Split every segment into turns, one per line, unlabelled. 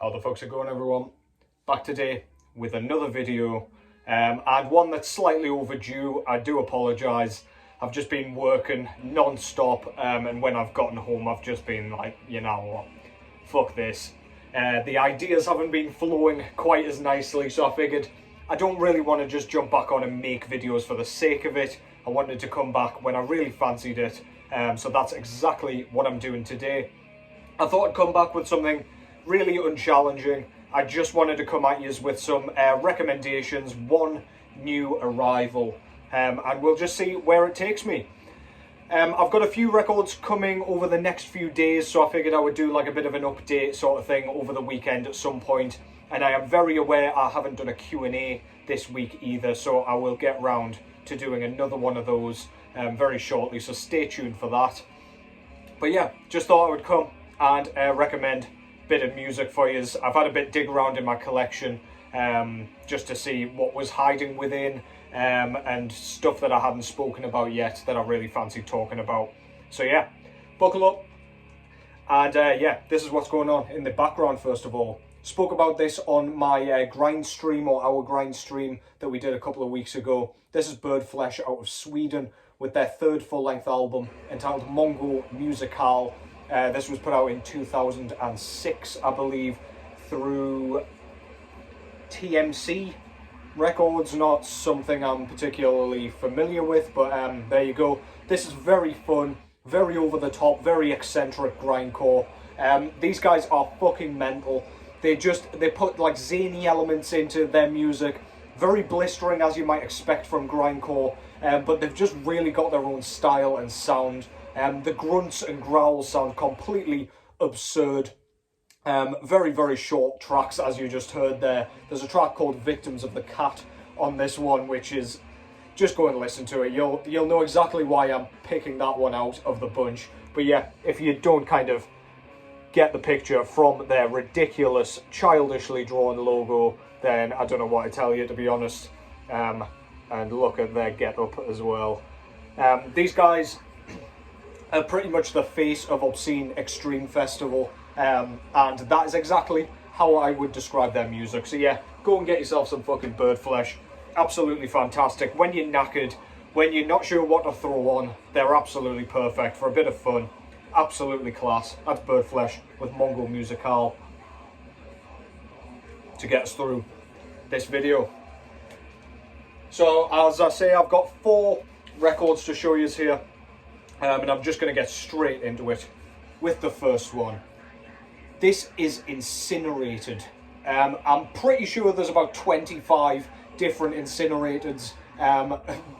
How the fucks are going, everyone? Back today with another video, and one that's slightly overdue. I do apologise. I've just been working non-stop, and when I've gotten home I've just been like, you know what, fuck this. The ideas haven't been flowing quite as nicely, so I figured I don't really want to just jump back on and make videos for the sake of it. I wanted to come back when I really fancied it, so that's exactly what I'm doing today. I thought I'd come back with something really unchallenging. I just wanted to come at you with some recommendations, one new arrival, and we'll just see where it takes me. I've got a few records coming over the next few days, so I figured I would do like a bit of an update sort of thing over the weekend at some point. And I am very aware I haven't done a Q&A this week either, so I will get round to doing another one of those very shortly, so stay tuned for that. But yeah, just thought I would come and recommend a bit of music for you. I've had a bit dig around in my collection just to see what was hiding within and stuff that I hadn't spoken about yet that I really fancy talking about. So yeah, buckle up. And yeah, this is what's going on in the background. First of all, spoke about this on my grind stream, or our grind stream that we did a couple of weeks ago. This is Birdflesh out of Sweden with their third full-length album entitled Mongo, Musicale. This was put out in 2006, I believe, through TMC Records. Not something I'm particularly familiar with, but there you go. This is very fun, very over the top, very eccentric grindcore. These guys are fucking mental. They put like zany elements into their music, very blistering as you might expect from grindcore, but they've just really got their own style and sound. The grunts and growls sound completely absurd. Very, very short tracks, as you just heard there. There's a track called Victims of the Cat on this one, which is, just go and listen to it. You'll know exactly why I'm picking that one out of the bunch. But yeah, if you don't kind of get the picture from their ridiculous, childishly drawn logo, then I don't know what to tell you, to be honest. And look at their get-up as well. These guys are pretty much the face of Obscene Extreme Festival, and that is exactly how I would describe their music. So yeah, go and get yourself some fucking Birdflesh. Absolutely fantastic. When you're knackered, when you're not sure what to throw on, they're absolutely perfect for a bit of fun. Absolutely class. That's Birdflesh with Mongo, Musicale to get us through this video. So as I say, I've got 4 records to show you here, and I'm just going to get straight into it with the first one. This is Incinerated. I'm pretty sure there's about 25 different Incinerateds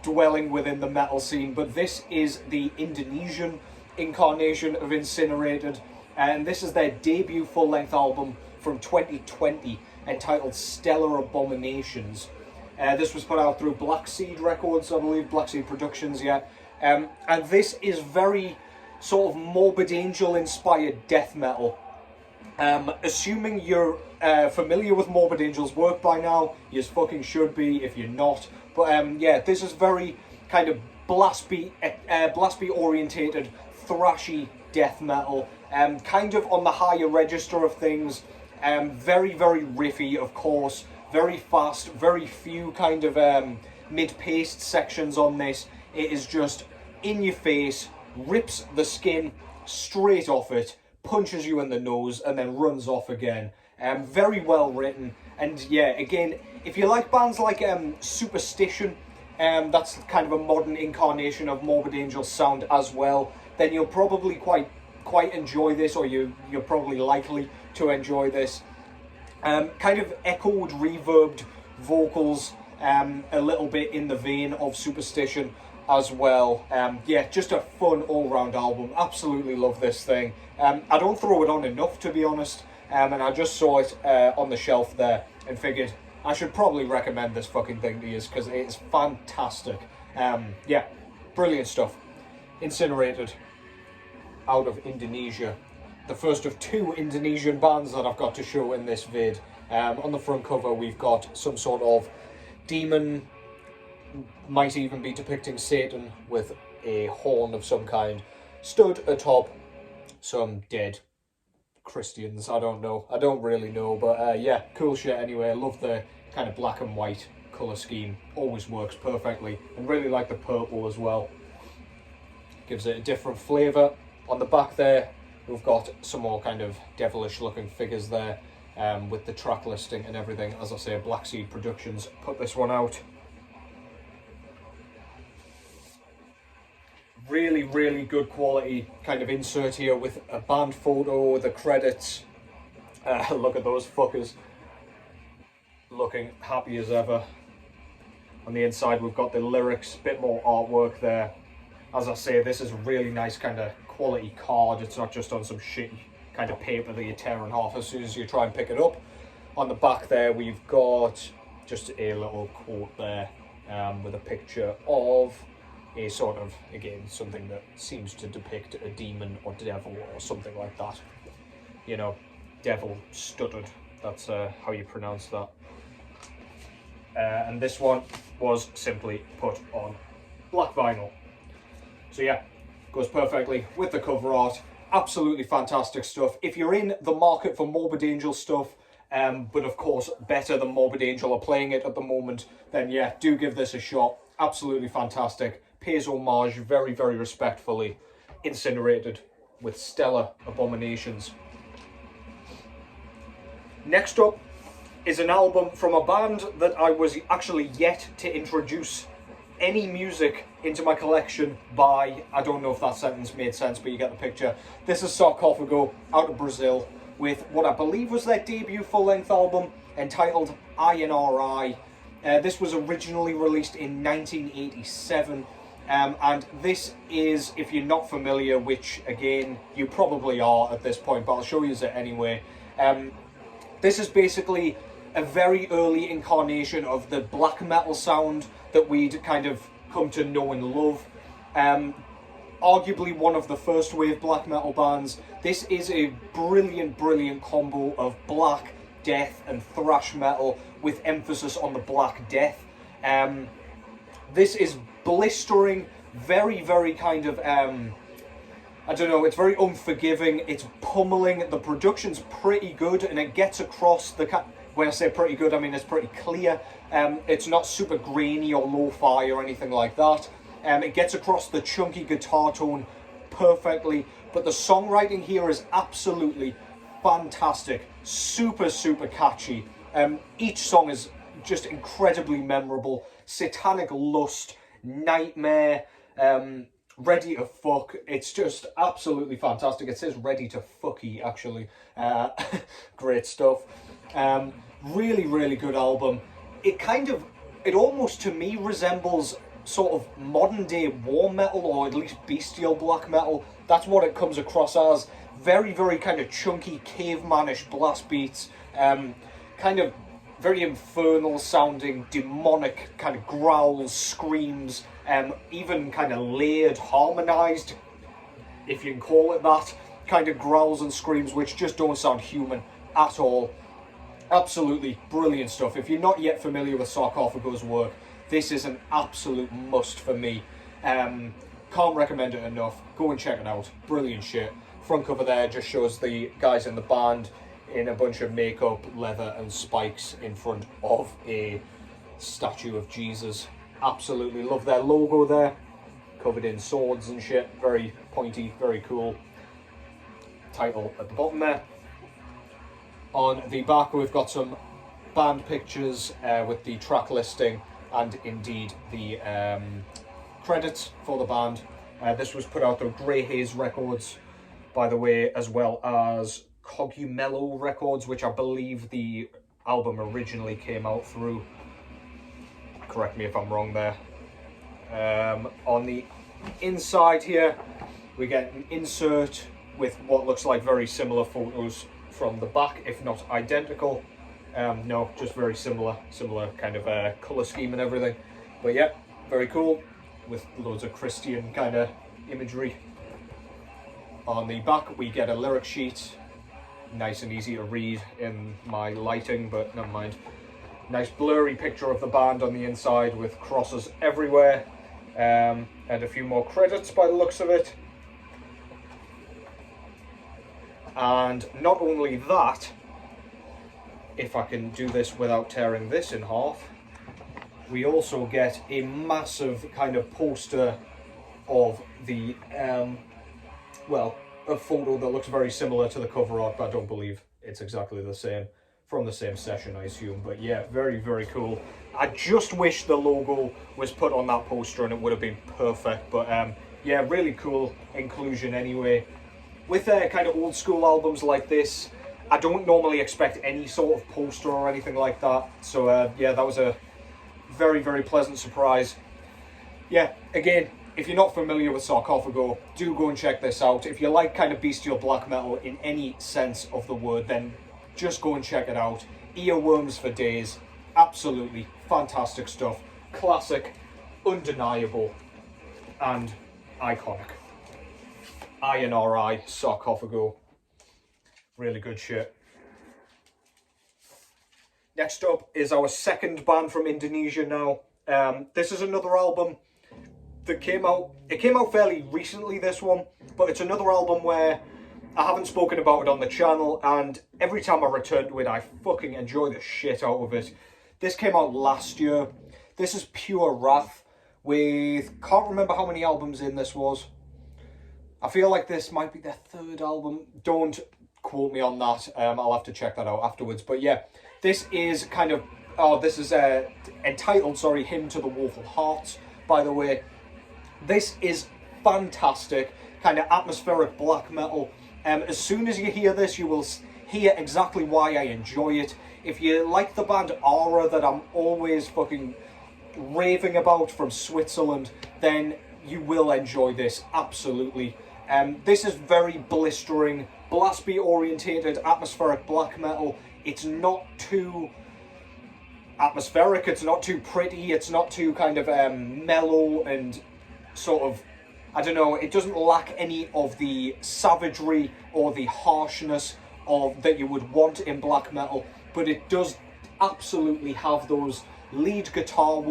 dwelling within the metal scene, but this is the Indonesian incarnation of Incinerated, and this is their debut full-length album from 2020 entitled Stellar Abominations. This was put out through Black Seed Records, I believe, Black Seed Productions, yeah. And this is very sort of Morbid Angel inspired death metal. Assuming you're familiar with Morbid Angel's work by now, you fucking should be if you're not. But yeah, this is very kind of blast beat orientated, thrashy death metal. Kind of on the higher register of things. Very, very riffy, of course. Very fast, very few kind of mid-paced sections on this. It is just in your face, rips the skin straight off it, punches you in the nose, and then runs off again. Very well written. And yeah, again, if you like bands like Superstition, that's kind of a modern incarnation of Morbid Angel's sound as well, then you'll probably quite enjoy this, or you're probably likely to enjoy this. Kind of echoed, reverbed vocals, a little bit in the vein of Superstition as well. Yeah, just a fun all-round album. Absolutely love this thing. I don't throw it on enough, to be honest, and I just saw it on the shelf there and figured I should probably recommend this fucking thing to you because it's fantastic. Yeah, brilliant stuff. Incinerated out of Indonesia. The first of 2 Indonesian bands that I've got to show in this vid. On the front cover we've got some sort of demon, might even be depicting Satan with a horn of some kind, stood atop some dead Christians, I don't know. I don't really know, but yeah, cool shit anyway. I love the kind of black and white colour scheme. Always works perfectly. And really like the purple as well. Gives it a different flavour. On the back there, we've got some more kind of devilish looking figures there, with the track listing and everything. As I say, Black Seed Productions put this one out. Really, really good quality kind of insert here with a band photo, the credits. Look at those fuckers. Looking happy as ever. On the inside, we've got the lyrics, bit more artwork there. As I say, this is a really nice kind of quality card. It's not just on some shitty kind of paper that you tear in half as soon as you try and pick it up. On the back there, we've got just a little quote there, with a picture of a sort of, again, something that seems to depict a demon or devil or something like that. You know, devil stuttered. That's how you pronounce that. And this one was simply put on black vinyl. So yeah, goes perfectly with the cover art. Absolutely fantastic stuff. If you're in the market for Morbid Angel stuff, but of course better than Morbid Angel are playing it at the moment, then yeah, do give this a shot. Absolutely fantastic. Pays homage very, very respectfully. Incinerated with stellar Abominations. Next up is an album from a band that I was actually yet to introduce any music into my collection by. I don't know if that sentence made sense, but you get the picture. This is Sarcofago out of Brazil with what I believe was their debut full-length album entitled I.N.R.I. This was originally released in 1987. And this is, if you're not familiar, which again you probably are at this point, but I'll show you it anyway. This is basically a very early incarnation of the black metal sound that we'd kind of come to know and love. Arguably one of the first wave black metal bands. This is a brilliant, brilliant combo of black, death and thrash metal with emphasis on the black death. This is blistering, very, very kind of, I don't know, it's very unforgiving, it's pummeling, the production's pretty good, and it gets across the, when I say pretty good, I mean it's pretty clear. It's not super grainy or lo-fi or anything like that. It gets across the chunky guitar tone perfectly, but the songwriting here is absolutely fantastic, super, super catchy. Each song is just incredibly memorable. Satanic Lust, Nightmare, Ready to Fuck. It's just absolutely fantastic. It says Ready to Fucky, actually. Great stuff. Really, really good album. It almost to me resembles sort of modern day war metal, or at least bestial black metal. That's what it comes across as. Very, very kind of chunky, cavemanish blast beats. Kind of very infernal sounding, demonic kind of growls, screams, even kind of layered, harmonized, if you can call it that, kind of growls and screams which just don't sound human at all. Absolutely brilliant stuff. If you're not yet familiar with Sarcofago's work, this is an absolute must for me. Can't recommend it enough. Go and check it out. Brilliant shit. Front cover there just shows the guys in the band in a bunch of makeup, leather and spikes in front of a statue of Jesus. Absolutely love their logo there, covered in swords and shit. Very pointy, very cool. Title at the bottom there. On the back we've got some band pictures with the track listing and indeed the credits for the band. This was put out through Grey Haze Records, by the way, as well as Cogumelo Records, which I believe the album originally came out through. Correct me if I'm wrong there. On the inside here, we get an insert with what looks like very similar photos from the back, if not identical. No, just very similar kind of colour scheme and everything. But yeah, very cool, with loads of Christian kind of imagery. On the back, we get a lyric sheet. Nice and easy to read in my lighting, but never mind. Nice blurry picture of the band on the inside with crosses everywhere, and a few more credits by the looks of it. And not only that, if I can do this without tearing this in half, we also get a massive kind of poster of the, well, a photo that looks very similar to the cover art, but I don't believe it's exactly the same, from the same session, I assume. But yeah, very, very cool. I just wish the logo was put on that poster and it would have been perfect. But yeah, really cool inclusion anyway. With kind of old school albums like this, I don't normally expect any sort of poster or anything like that. So yeah, that was a very, very pleasant surprise. Yeah, again, if you're not familiar with Sarcofago, do go and check this out. If you like kind of bestial black metal in any sense of the word, then just go and check it out. Earworms for days. Absolutely fantastic stuff. Classic, undeniable, and iconic. I.N.R.I, Sarcofago. Really good shit. Next up is our second band from Indonesia now. This is another album that came out. It came out fairly recently, this one, but it's another album where I haven't spoken about it on the channel, and every time I return to it, I fucking enjoy the shit out of it. This came out last year. This is Pure Wrath with, can't remember how many albums in this was. I feel like this might be their third album. Don't quote me on that. I'll have to check that out afterwards. But yeah, this is kind of, this is entitled, sorry, Hymn to the Woeful Hearts, by the way. This is fantastic, kind of atmospheric black metal. As soon as you hear this, you will hear exactly why I enjoy it. If you like the band I.N.R.I that I'm always fucking raving about from Switzerland, then you will enjoy this, absolutely. This is very blistering, blast beat orientated, atmospheric black metal. It's not too atmospheric, it's not too pretty, it's not too kind of mellow and sort of, I don't know, it doesn't lack any of the savagery or the harshness of that you would want in black metal, but it does absolutely have those lead guitar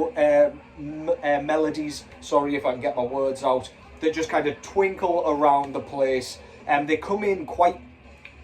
melodies, sorry if I can get my words out, that just kind of twinkle around the place, and they come in quite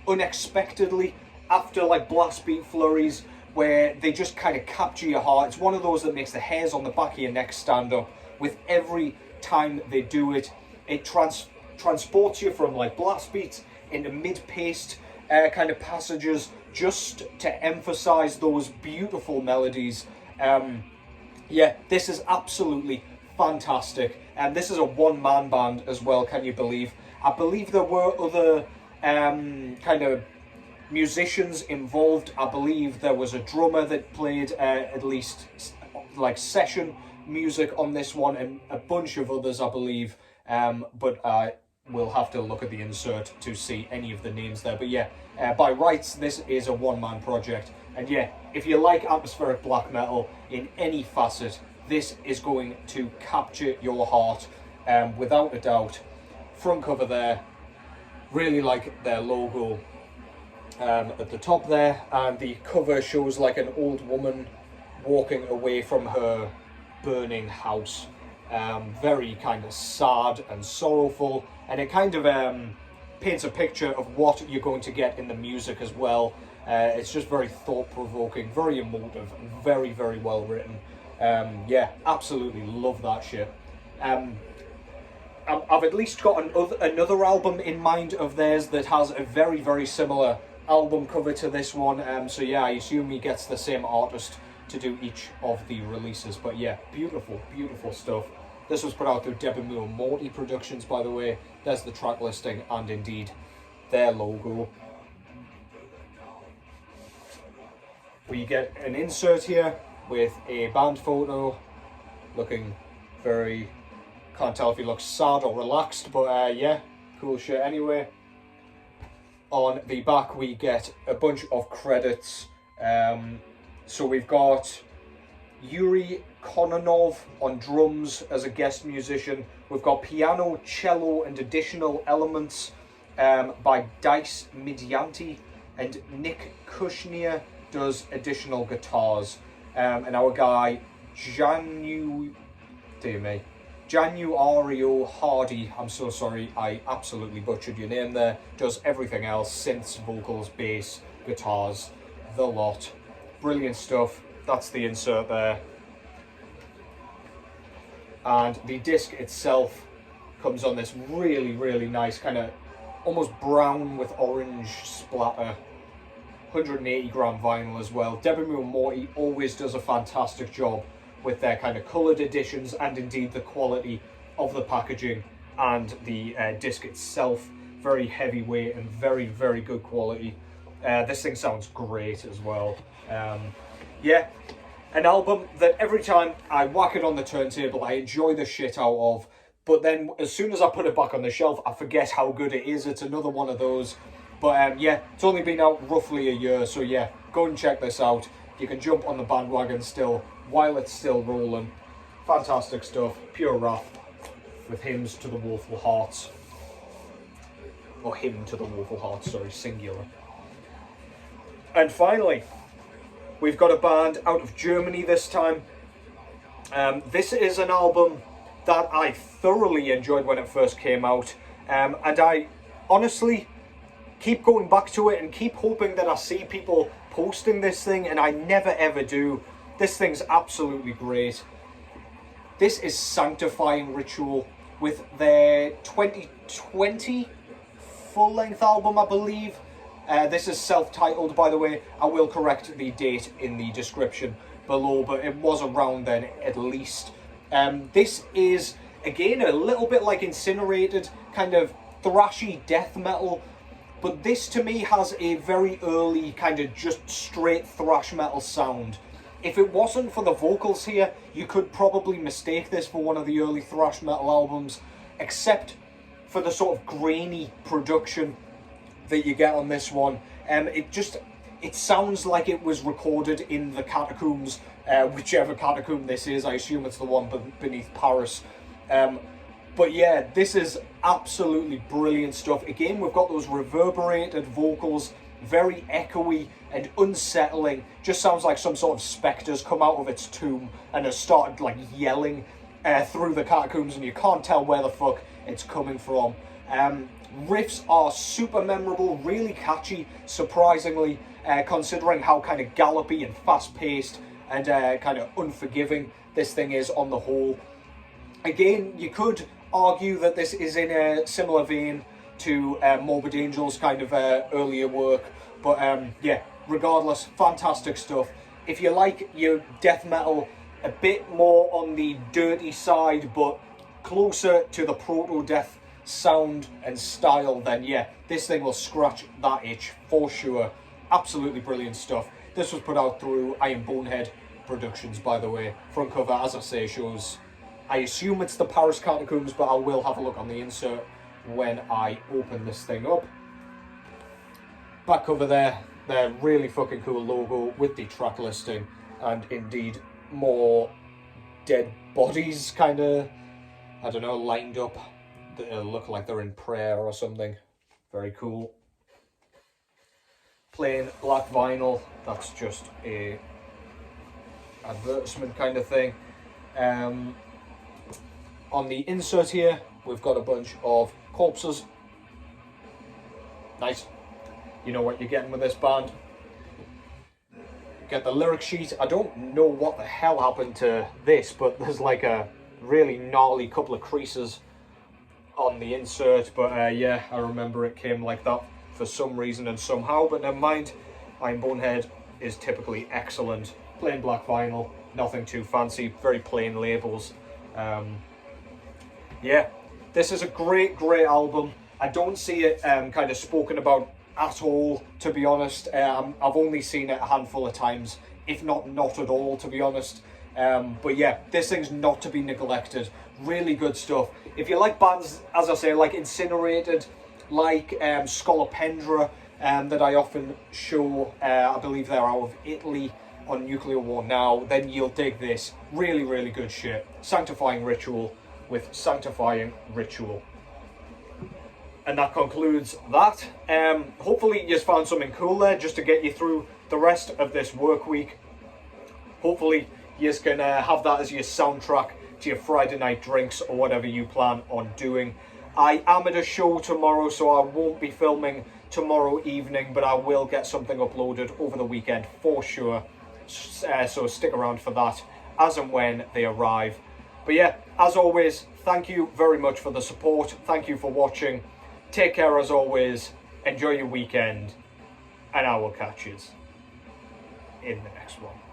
unexpectedly after like blast beat flurries where they just kind of capture your heart. It's one of those that makes the hairs on the back of your neck stand up with every time they do it. It transports you from like blast beats into mid-paced kind of passages just to emphasize those beautiful melodies. Yeah, this is absolutely fantastic. And this is a one-man band as well, can you believe? I believe there were other kind of musicians involved. I believe there was a drummer that played at least like session music on this one, and a bunch of others, I believe. But I will have to look at the insert to see any of the names there. But yeah, by rights, this is a one-man project. And yeah, if you like atmospheric black metal in any facet, this is going to capture your heart, without a doubt. Front cover there, really like their logo at the top there, and the cover shows like an old woman walking away from her burning house. Very kind of sad and sorrowful, and it kind of paints a picture of what you're going to get in the music as well. It's just very thought-provoking, very emotive, very, very well written. Yeah, absolutely love that shit. I've at least got another album in mind of theirs that has a very, very similar album cover to this one. So yeah, I assume he gets the same artist to do each of the releases. But yeah, beautiful, beautiful stuff. This was put out through Debimu and Morty Productions, by the way. There's the track listing and indeed their logo. We get an insert here with a band photo, looking very, can't tell if he looks sad or relaxed, but yeah, cool shit anyway. On the back we get a bunch of credits. So we've got Yuri Kononov on drums as a guest musician. We've got piano, cello and additional elements by Dice Midianti, and Nick Kushner does additional guitars. And our guy Janu, dear me, Januario Hardy, I'm so sorry, I absolutely butchered your name there, does everything else, synths, vocals, bass, guitars, the lot. Brilliant stuff. That's the insert there. And the disc itself comes on this really, really nice kind of almost brown with orange splatter. 180 gram vinyl as well. Debut and Morty always does a fantastic job with their kind of coloured editions, and indeed the quality of the packaging and the disc itself. Very heavyweight and very, very good quality. This thing sounds great as well. Yeah, an album that every time I whack it on the turntable, I enjoy the shit out of, but then as soon as I put it back on the shelf, I forget how good it is. It's another one of those. But yeah, it's only been out roughly a year, so yeah, go and check this out. You can jump on the bandwagon still, while it's still rolling. Fantastic stuff, pure wrath, with hymns to the Woeful Hearts. Or hymn to the Woeful Hearts, sorry, singular. And finally, we've got a band out of Germany this time. This is an album that I thoroughly enjoyed when it first came out. And I honestly keep going back to it and keep hoping that I see people posting this thing, and I never ever do. This thing's absolutely great. This is Sanctifying Ritual with their 2020 full-length album, I believe. This is self-titled, by the way. I will correct the date in the description below, but it was around then at least. This is, again, a little bit like Incinerated, kind of thrashy death metal. But this, to me, has a very early kind of just straight thrash metal sound. If it wasn't for the vocals here, you could probably mistake this for one of the early thrash metal albums, except for the sort of grainy production that you get on this one. It sounds like it was recorded in the catacombs, whichever catacomb this is. I assume it's the one beneath Paris. But yeah, this is absolutely brilliant stuff. Again, we've got those reverberated vocals, very echoey and unsettling. Just sounds like some sort of spectre's come out of its tomb and has started like yelling through the catacombs, and you can't tell where the fuck it's coming from. Riffs are super memorable, really catchy, surprisingly, considering how kind of gallopy and fast-paced and kind of unforgiving this thing is on the whole. Again, you could argue that this is in a similar vein to Morbid Angel's kind of earlier work, but yeah, regardless, fantastic stuff. If you like your death metal a bit more on the dirty side, but closer to the proto-death sound and style, then yeah, this thing will scratch that itch for sure. Absolutely brilliant stuff. This was put out through Iron Bonehead Productions, by the way. Front cover, as I say, shows, I assume it's the Paris Catacombs, but I will have a look on the insert when I open this thing up. Back cover there, their really fucking cool logo with the track listing, and indeed more dead bodies kind of, I don't know, lined up that look like they're in prayer or something. Very cool. Plain black vinyl, that's just a advertisement kind of thing. On the insert here, we've got a bunch of corpses. Nice. You know what you're getting with this band. Get the lyric sheet. I don't know what the hell happened to this, but there's like a really gnarly couple of creases on the insert. But yeah, I remember it came like that for some reason and somehow, but never mind. Iron Bonehead is typically excellent. Plain black vinyl, nothing too fancy, very plain labels. Yeah, this is a great album. I don't see it kind of spoken about at all, to be honest. I've only seen it a handful of times, if not at all, to be honest. But yeah, this thing's not to be neglected. Really good stuff. If you like bands, as I say, like Incinerated, like Scolopendra, that I often show, I believe they're out of Italy on Nuclear War Now, then you'll dig this. Really good shit. Sanctifying Ritual with Sanctifying Ritual. And that concludes that. Hopefully you found something cool there just to get you through the rest of this work week. Hopefully you can have that as your soundtrack to your Friday night drinks or whatever you plan on doing. I am at a show tomorrow, so I won't be filming tomorrow evening, but I will get something uploaded over the weekend for sure. So stick around for that as and when they arrive. But yeah, as always, thank you very much for the support. Thank you for watching. Take care as always. Enjoy your weekend. And I will catch you in the next one.